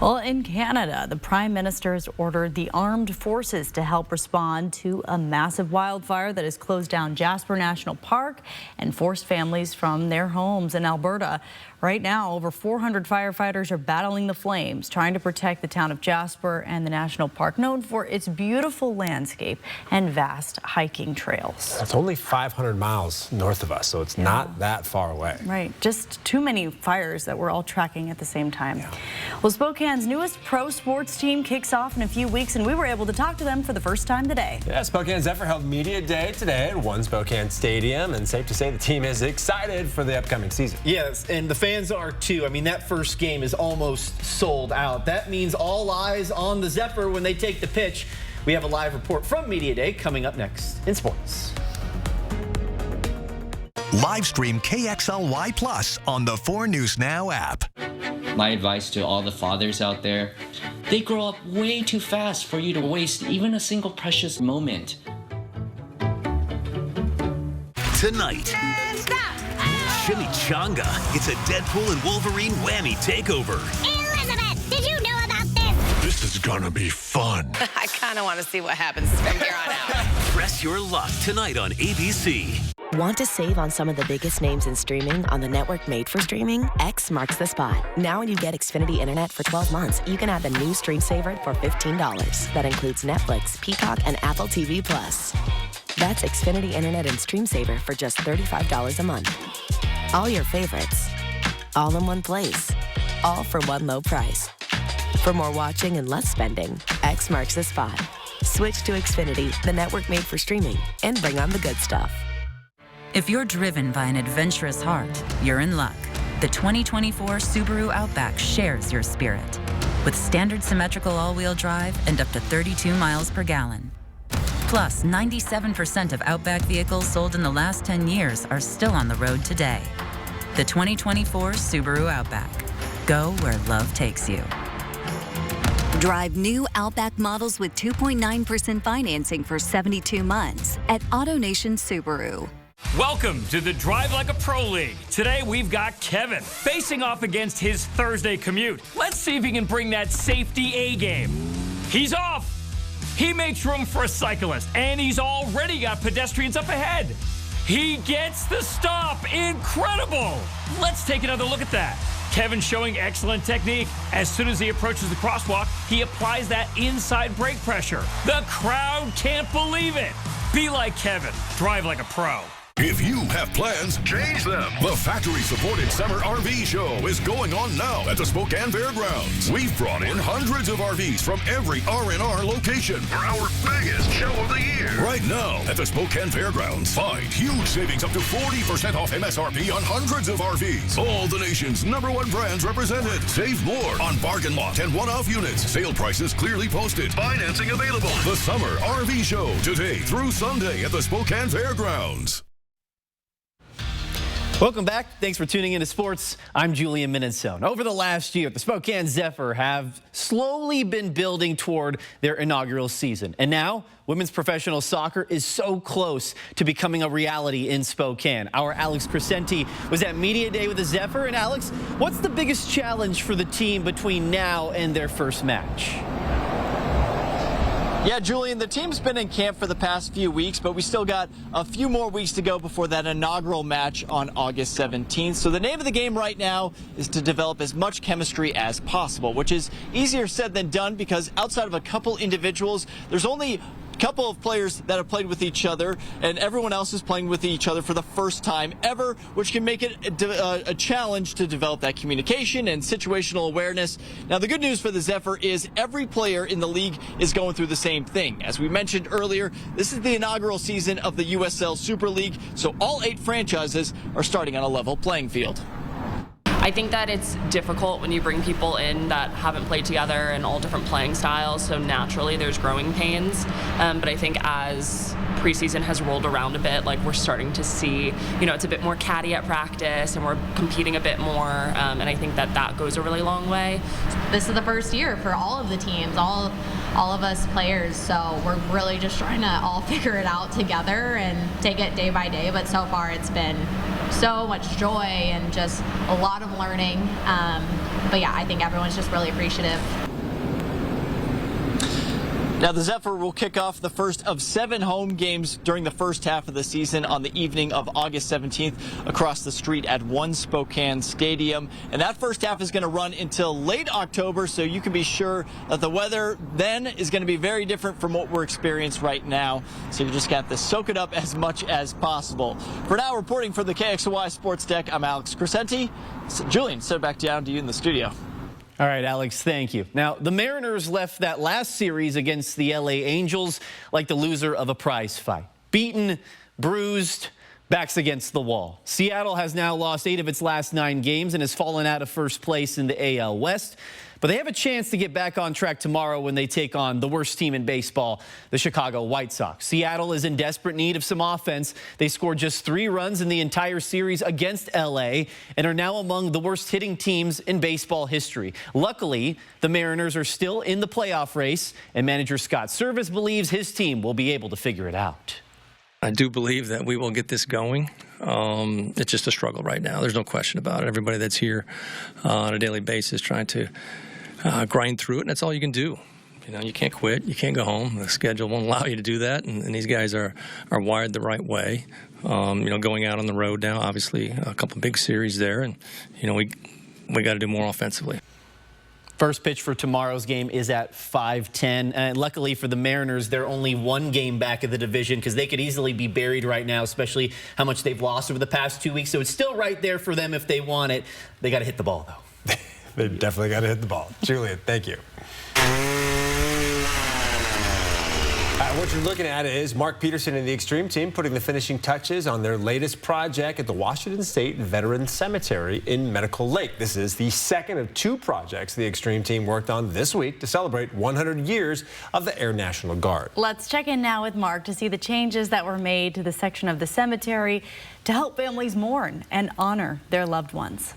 Well, in Canada, the Prime Minister has ordered the armed forces to help respond to a massive wildfire that has closed down Jasper National Park and forced families from their homes in Alberta. Right now, over 400 firefighters are battling the flames, trying to protect the town of Jasper and the national park, known for its beautiful landscape and vast hiking trails. It's only 500 miles north of us, so it's not that far away. Right, just too many fires that we're all tracking at the same time. Yeah. Well, Spokane's newest pro sports team kicks off in a few weeks, and we were able to talk to them for the first time today. Yeah, Spokane Zephyr held Media Day today at One Spokane Stadium, and safe to say the team is excited for the upcoming season. Yes, and the fans are too. I mean, that first game is almost sold out. That means all eyes on the Zephyr when they take the pitch. We have a live report from Media Day coming up next in sports. Live stream KXLY Plus on the 4 News Now app. My advice to all the fathers out there, they grow up way too fast for you to waste even a single precious moment. Tonight, Chimichanga. It's a Deadpool and Wolverine whammy takeover. Elizabeth, did you know about this? This is gonna be fun. I kind of want to see what happens from here on out. Press your luck tonight on ABC. Want to save on some of the biggest names in streaming on the network made for streaming? X marks the spot. Now when you get Xfinity Internet for 12 months, you can add the new Stream Saver for $15. That includes Netflix, Peacock, and Apple TV+. That's Xfinity Internet and Stream Saver for just $35 a month. All your favorites, all in one place, all for one low price. For more watching and less spending, X marks the spot. Switch to Xfinity, the network made for streaming, and bring on the good stuff. If you're driven by an adventurous heart, you're in luck. The 2024 Subaru Outback shares your spirit. With standard symmetrical all-wheel drive and up to 32 miles per gallon. Plus, 97% of Outback vehicles sold in the last 10 years are still on the road today. The 2024 Subaru Outback. Go where love takes you. Drive new Outback models with 2.9% financing for 72 months at AutoNation Subaru. Welcome to the Drive Like a Pro League. Today we've got Kevin facing off against his Thursday commute. Let's see if he can bring that safety A game. He's off. He makes room for a cyclist, and he's already got pedestrians up ahead. He gets the stop. Incredible. Let's take another look at that. Kevin showing excellent technique. As soon as he approaches the crosswalk, he applies that inside brake pressure. The crowd can't believe it. Be like Kevin. Drive like a pro. If you have plans, change them. The factory-supported Summer RV Show is going on now at the Spokane Fairgrounds. We've brought in hundreds of RVs from every R&R location for our biggest show of the year. Right now at the Spokane Fairgrounds, find huge savings up to 40% off MSRP on hundreds of RVs. All the nation's #1 brands represented. Save more on bargain lot and one-off units. Sale prices clearly posted. Financing available. The Summer RV Show today through Sunday at the Spokane Fairgrounds. Welcome back. Thanks for tuning into sports. I'm Julian Minnesone. Over the last year, the Spokane Zephyr have slowly been building toward their inaugural season. And now, women's professional soccer is so close to becoming a reality in Spokane. Our Alex Crescenti was at Media Day with the Zephyr. And Alex, what's the biggest challenge for the team between now and their first match? Yeah, Julian, the team's been in camp for the past few weeks, but we still got a few more weeks to go before that inaugural match on August 17th. So the name of the game right now is to develop as much chemistry as possible, which is easier said than done because outside of a couple individuals, there's only couple of players that have played with each other, and everyone else is playing with each other for the first time ever, which can make it a challenge to develop that communication and situational awareness. Now, the good news for the Zephyr is every player in the league is going through the same thing. As we mentioned earlier, this is the inaugural season of the USL Super League, so all 8 franchises are starting on a level playing field. I think that it's difficult when you bring people in that haven't played together and all different playing styles, so naturally there's growing pains. But I think as preseason has rolled around a bit, like we're starting to see, it's a bit more catty at practice and we're competing a bit more, and I think that goes a really long way. This is the first year for all of the teams, all of us players, so we're really just trying to all figure it out together and take it day by day, but so far it's been so much joy and just a lot of learning. But yeah, I think everyone's just really appreciative. Now, the Zephyr will kick off the first of 7 home games during the first half of the season on the evening of August 17th across the street at One Spokane Stadium. And that first half is going to run until late October, so you can be sure that the weather then is going to be very different from what we're experiencing right now. So you just got to soak it up as much as possible. For now, reporting for the KXLY Sports Deck, I'm Alex Crescenti. Julian, so back down to you in the studio. All right, Alex, thank you. Now, the Mariners left that last series against the LA Angels like the loser of a prize fight. Beaten, bruised, backs against the wall. Seattle has now lost 8 of its last 9 games and has fallen out of first place in the AL West. But they have a chance to get back on track tomorrow when they take on the worst team in baseball, the Chicago White Sox. Seattle is in desperate need of some offense. They scored just 3 runs in the entire series against LA and are now among the worst hitting teams in baseball history. Luckily, the Mariners are still in the playoff race, and manager Scott Servais believes his team will be able to figure it out. I do believe that we will get this going. It's just a struggle right now. There's no question about it. Everybody that's here on a daily basis trying to grind through it, and that's all you can do. You can't quit. You can't go home. The schedule won't allow you to do that, and these guys are wired the right way. Going out on the road now, obviously a couple big series there, and we got to do more offensively. First pitch for tomorrow's game is at 5:10. And luckily for the Mariners, they're only 1 game back of the division because they could easily be buried right now, especially how much they've lost over the past 2 weeks. So it's still right there for them if they want it. They got to hit the ball, though. They definitely got to hit the ball. Julian, thank you. What you're looking at is Mark Peterson and the Extreme team putting the finishing touches on their latest project at the Washington State Veterans Cemetery in Medical Lake. This is the second of 2 projects the Extreme team worked on this week to celebrate 100 years of the Air National Guard. Let's check in now with Mark to see the changes that were made to the section of the cemetery to help families mourn and honor their loved ones.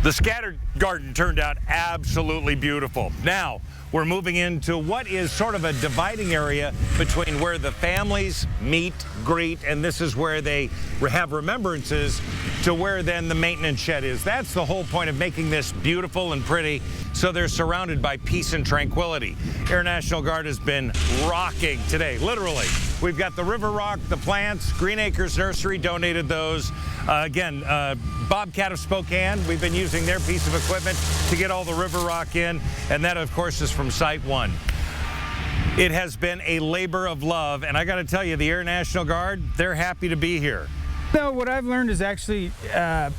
The scattered garden turned out absolutely beautiful. Now, we're moving into what is sort of a dividing area between where the families meet, greet, and this is where they have remembrances, to where then the maintenance shed is. That's the whole point of making this beautiful and pretty, so they're surrounded by peace and tranquility. Air National Guard has been rocking today, literally. We've got the River Rock, the plants, Green Acres Nursery donated those. Bobcat of Spokane, we've been using their piece of equipment to get all the River Rock in, and that, of course, is from Site 1. It has been a labor of love, and I got to tell you, the Air National Guard, they're happy to be here. No, what I've learned is actually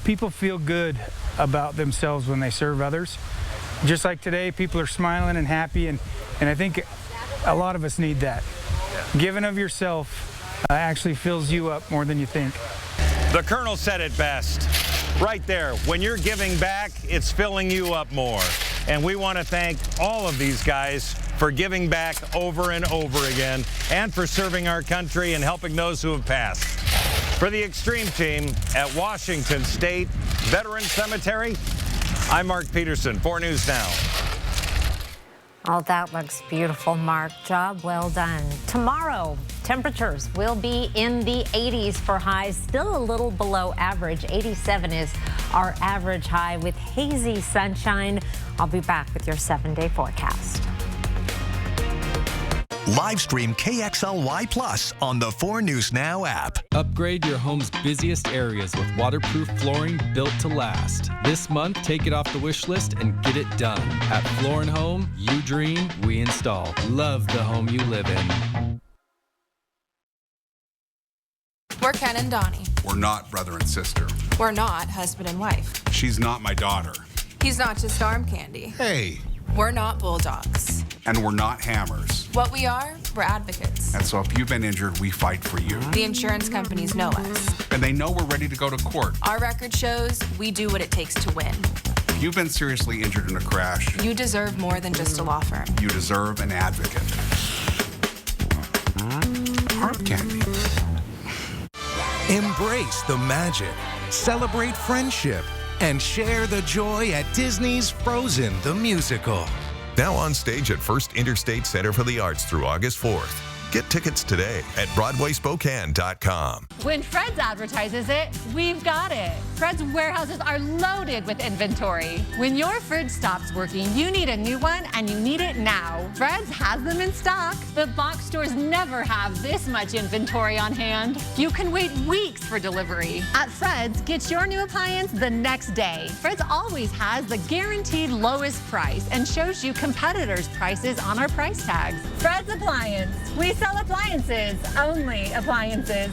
people feel good about themselves when they serve others. Just like today, people are smiling and happy, and I think a lot of us need that. Giving of yourself actually fills you up more than you think. The Colonel said it best. Right there, when you're giving back, it's filling you up more. And we want to thank all of these guys for giving back over and over again, and for serving our country and helping those who have passed. For the Extreme Team at Washington State Veterans Cemetery, I'm Mark Peterson, 4 News Now. Oh, that looks beautiful, Mark. Job well done. Tomorrow, temperatures will be in the 80s for highs, still a little below average. 87 is our average high with hazy sunshine. I'll be back with your 7-day forecast. Live stream KXLY Plus on the 4 News Now app. Upgrade your home's busiest areas with waterproof flooring built to last. This month, take it off the wish list and get it done. At Floor & Home, you dream, we install. Love the home you live in. We're Ken and Donnie. We're not brother and sister. We're not husband and wife. She's not my daughter. He's not just arm candy. Hey. We're not bulldogs. And we're not hammers. What we are, we're advocates. And so if you've been injured, we fight for you. The insurance companies know us. And they know we're ready to go to court. Our record shows we do what it takes to win. If you've been seriously injured in a crash, you deserve more than just a law firm. You deserve an advocate. Arm candy. Embrace the magic, celebrate friendship, and share the joy at Disney's Frozen the Musical. Now on stage at First Interstate Center for the Arts through August 4th. Get tickets today at BroadwaySpokane.com. When Fred's advertises it, we've got it. Fred's warehouses are loaded with inventory. When your fridge stops working, you need a new one, and you need it now. Fred's has them in stock. The box stores never have this much inventory on hand. You can wait weeks for delivery. At Fred's, get your new appliance the next day. Fred's always has the guaranteed lowest price and shows you competitors' prices on our price tags. Fred's Appliance. We sell appliances, only appliances.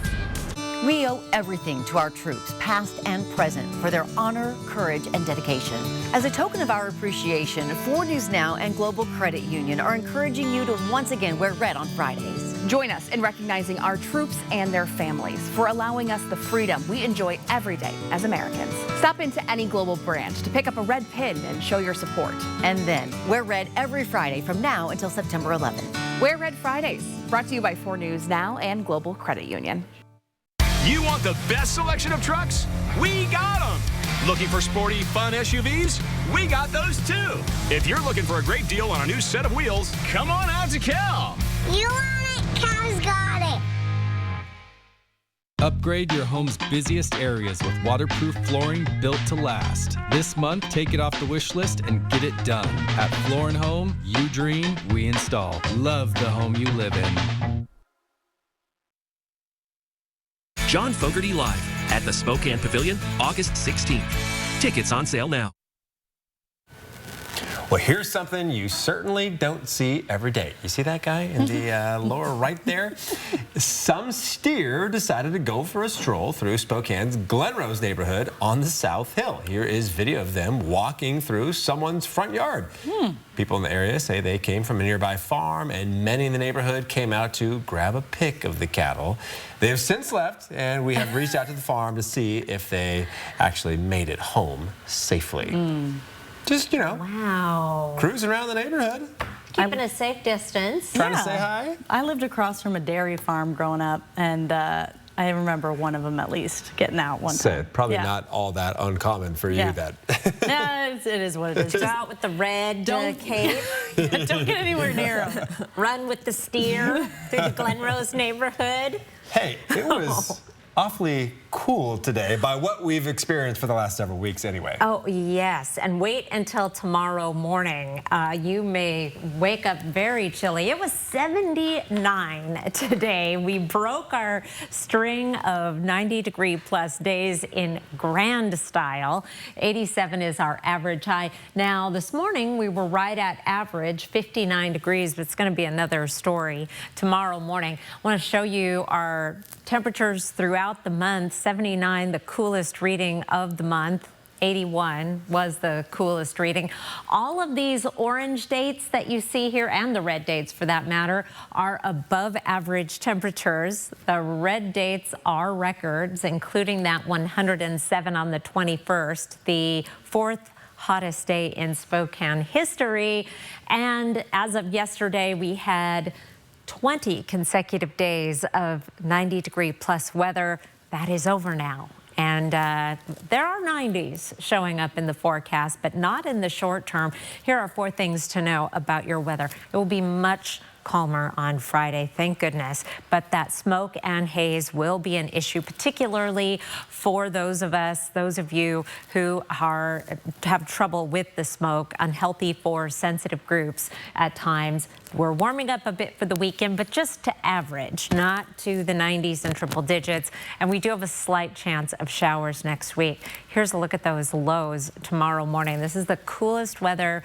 We owe everything to our troops, past and present, for their honor, courage, and dedication. As a token of our appreciation, 4 News Now and Global Credit Union are encouraging you to once again wear red on Fridays. Join us in recognizing our troops and their families for allowing us the freedom we enjoy every day as Americans. Stop into any Global branch to pick up a red pin and show your support. And then wear red every Friday from now until September 11th. Wear Red Fridays, brought to you by 4 News Now and Global Credit Union. You want the best selection of trucks? We got them. Looking for sporty, fun SUVs? We got those too. If you're looking for a great deal on a new set of wheels, come on out to Cal. You want it? Cal's got it. Upgrade your home's busiest areas with waterproof flooring built to last. This month, take it off the wish list and get it done. At Floor & Home, you dream, we install. Love the home you live in. John Fogerty Live at the Spokane Pavilion, August 16th. Tickets on sale now. Well, here's something you certainly don't see every day. You see that guy in the lower right there? Some steer decided to go for a stroll through Spokane's Glenrose neighborhood on the South Hill. Here is video of them walking through someone's front yard. People in the area say they came from a nearby farm, and many in the neighborhood came out to grab a pic of the cattle. They have since left, and we have reached out to the farm to see if they actually made it home safely. Just, you know, wow, cruising around the neighborhood. Keeping a safe distance. Trying to say hi. I lived across from a dairy farm growing up, and I I remember one of them at least getting out one time. Probably Yeah. not all that uncommon for you. Yeah. That Yeah, it is what it is. Go out with the red cape. Don't get anywhere near them. Run with the steer through the Glen Rose neighborhood. Hey, it was awfully cool today by what we've experienced for the last several weeks anyway. Oh, yes. And wait until tomorrow morning. You may wake up very chilly. It was 79 today. We broke our string of 90-degree plus days in grand style. 87 is our average high. Now, this morning we were right at average, 59 degrees, but it's going to be another story tomorrow morning. I want to show you our temperatures throughout the month. 79, the coolest reading of the month. 81 was the coolest reading. All of these orange dates that you see here, and the red dates for that matter, are above average temperatures. The red dates are records, including that 107 on the 21st, the fourth hottest day in Spokane history. And as of yesterday, we had 20 consecutive days of 90-degree plus weather. That is over now. And there are 90s showing up in the forecast, but not in the short term. Here are 4 things to know about your weather. It will be much calmer on Friday, thank goodness. But that smoke and haze will be an issue, particularly for those of you who have trouble with the smoke, unhealthy for sensitive groups at times. We're warming up a bit for the weekend, but just to average, not to the 90s and triple digits. And we do have a slight chance of showers next week. Here's a look at those lows tomorrow morning. This is the coolest weather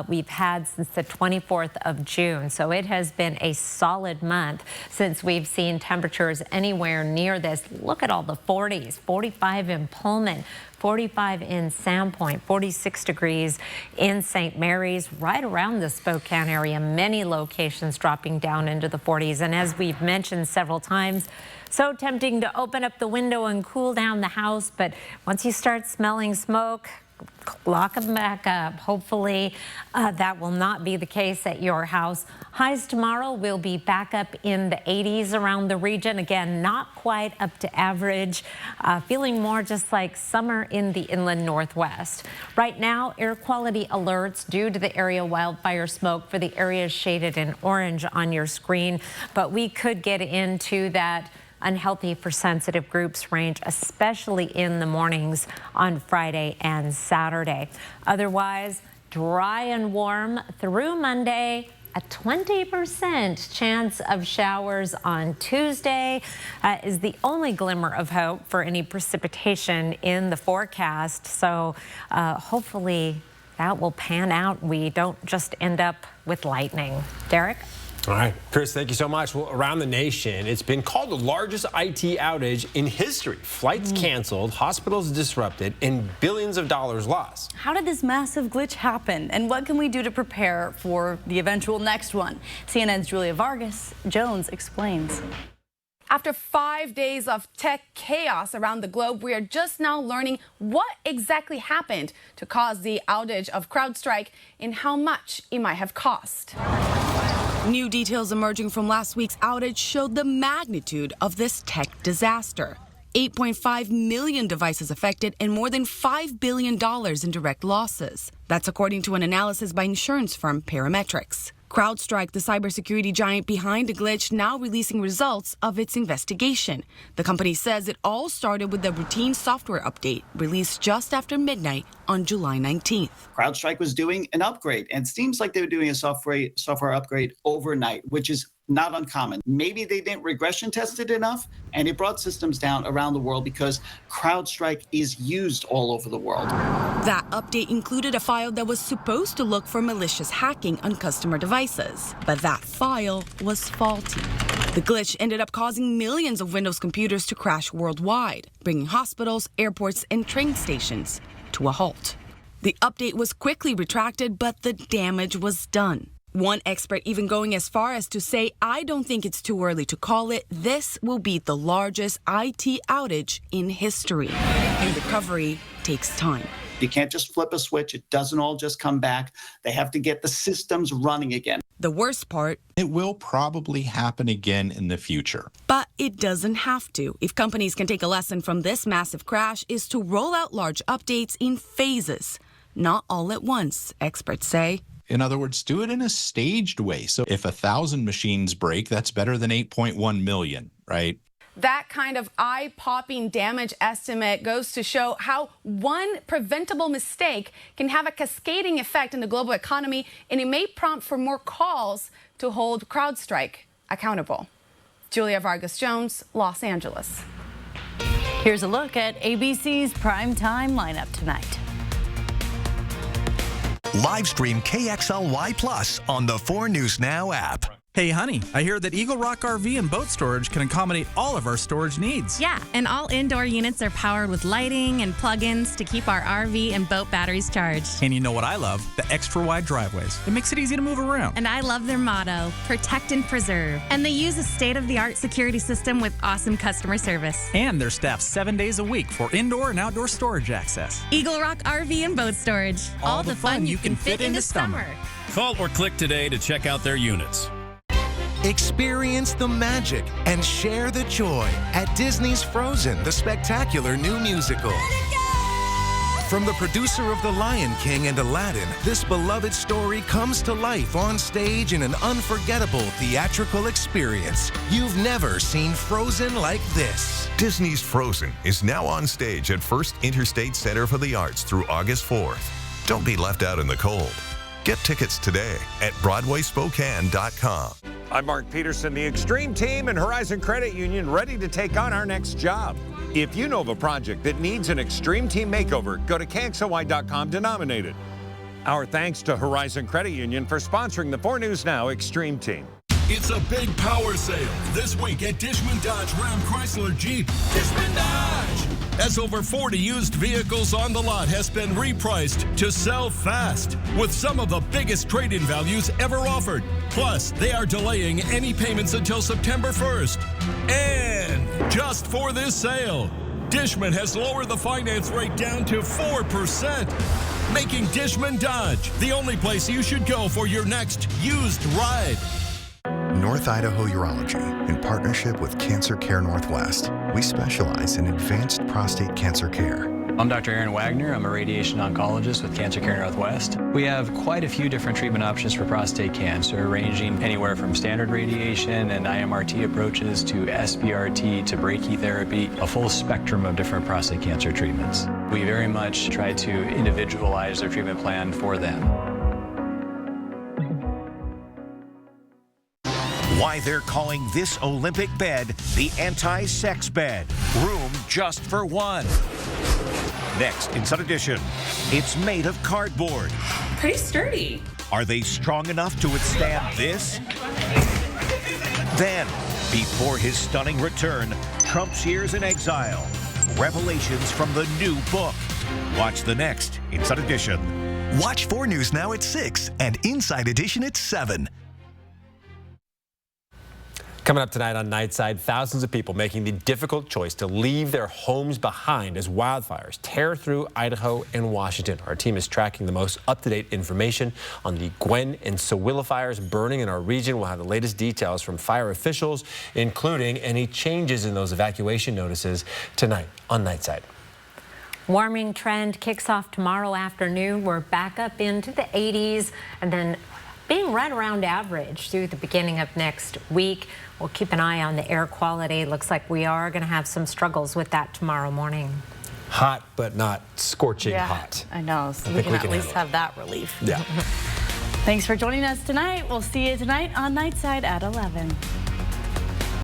we've had since the 24th of June. So it has been a solid month since we've seen temperatures anywhere near this. Look at all the 40s, 45 in Pullman, 45 in Sandpoint, 46 degrees in St. Mary's, right around the Spokane area. Many locations dropping down into the 40s. And as we've mentioned several times, so tempting to open up the window and cool down the house. But once you start smelling smoke, lock them back up. Hopefully that will not be the case at your house. Highs tomorrow will be back up in the 80s around the region. Again, not quite up to average, feeling more just like summer in the inland northwest. Right now, air quality alerts due to the area wildfire smoke for the areas shaded in orange on your screen. But we could get into that unhealthy for sensitive groups range, especially in the mornings on Friday and Saturday. Otherwise, dry and warm through Monday. A 20% chance of showers on Tuesday is the only glimmer of hope for any precipitation in the forecast. So hopefully that will pan out. We don't just end up with lightning. Derek? All right, Chris, thank you so much. Well, around the nation, it's been called the largest IT outage in history. Flights canceled, hospitals disrupted, and billions of dollars lost. How did this massive glitch happen? And what can we do to prepare for the eventual next one? CNN's Julia Vargas Jones explains. After 5 days of tech chaos around the globe, we are just now learning what exactly happened to cause the outage of CrowdStrike and how much it might have cost. New details emerging from last week's outage showed the magnitude of this tech disaster. 8.5 million devices affected and more than $5 billion in direct losses. That's according to an analysis by insurance firm Parametrics. CrowdStrike, the cybersecurity giant behind the glitch, now releasing results of its investigation. The company says it all started with a routine software update released just after midnight on July 19th. CrowdStrike was doing an upgrade, and it seems like they were doing a software upgrade overnight, which is not uncommon. Maybe they didn't regression test it enough, and it brought systems down around the world because CrowdStrike is used all over the world. That update included a file that was supposed to look for malicious hacking on customer devices, but that file was faulty. The glitch ended up causing millions of Windows computers to crash worldwide, bringing hospitals, airports, and train stations to a halt. The update was quickly retracted, but the damage was done. One expert even going as far as to say, I don't think it's too early to call it. This will be the largest IT outage in history. And recovery takes time. You can't just flip a switch. It doesn't all just come back. They have to get the systems running again. The worst part, it will probably happen again in the future. But it doesn't have to. If companies can take a lesson from this massive crash, is to roll out large updates in phases, not all at once, experts say. In other words, do it in a staged way. So if 1,000 machines break, that's better than 8.1 million, right? That kind of eye-popping damage estimate goes to show how one preventable mistake can have a cascading effect in the global economy, and it may prompt for more calls to hold CrowdStrike accountable. Julia Vargas Jones, Los Angeles. Here's a look at ABC's primetime lineup tonight. Live stream KXLY Plus on the 4 News Now app. Hey, honey, I hear that Eagle Rock RV and Boat Storage can accommodate all of our storage needs. Yeah, and all indoor units are powered with lighting and plug-ins to keep our RV and boat batteries charged. And you know what I love? The extra wide driveways. It makes it easy to move around. And I love their motto, protect and preserve. And they use a state-of-the-art security system with awesome customer service. And they're staffed 7 days a week for indoor and outdoor storage access. Eagle Rock RV and Boat Storage. All the fun you can fit into summer. Call or click today to check out their units. Experience the magic and share the joy at Disney's Frozen, the spectacular new musical. From the producer of The Lion King and Aladdin, this beloved story comes to life on stage in an unforgettable theatrical experience. You've never seen Frozen like this. Disney's Frozen is now on stage at First Interstate Center for the Arts through August 4th. Don't be left out in the cold. Get tickets today at BroadwaySpokane.com. I'm Mark Peterson, the Extreme Team and Horizon Credit Union, ready to take on our next job. If you know of a project that needs an Extreme Team makeover, go to KXLY.com to nominate it. Our thanks to Horizon Credit Union for sponsoring the 4 News Now Extreme Team. It's a big power sale this week at Dishman Dodge Ram Chrysler Jeep. Dishman Dodge! As over 40 used vehicles on the lot has been repriced to sell fast with some of the biggest trade-in values ever offered. Plus, they are delaying any payments until September 1st. And just for this sale, Dishman has lowered the finance rate down to 4%, making Dishman Dodge the only place you should go for your next used ride. North Idaho Urology, in partnership with Cancer Care Northwest, we specialize in advanced prostate cancer care. I'm Dr. Aaron Wagner. I'm a radiation oncologist with Cancer Care Northwest. We have quite a few different treatment options for prostate cancer, ranging anywhere from standard radiation and IMRT approaches to SBRT to brachytherapy, a full spectrum of different prostate cancer treatments. We very much try to individualize their treatment plan for them. Why they're calling this Olympic bed the anti-sex bed. Room just for one. Next, Inside Edition, it's made of cardboard. Pretty sturdy. Are they strong enough to withstand this? Then, before his stunning return, Trump's years in exile. Revelations from the new book. Watch the next Inside Edition. Watch 4 News Now at 6 and Inside Edition at 7. Coming up tonight on Nightside, thousands of people making the difficult choice to leave their homes behind as wildfires tear through Idaho and Washington. Our team is tracking the most up-to-date information on the Gwen and Sowilla fires burning in our region. We'll have the latest details from fire officials, including any changes in those evacuation notices tonight on Nightside. Warming trend kicks off tomorrow afternoon. We're back up into the 80s and then being right around average through the beginning of next week. We'll keep an eye on the air quality. Looks like we are going to have some struggles with that tomorrow morning. Hot, but not scorching hot. I know, so we can at least have that relief. Yeah. Thanks for joining us tonight. We'll see you tonight on Nightside at 11.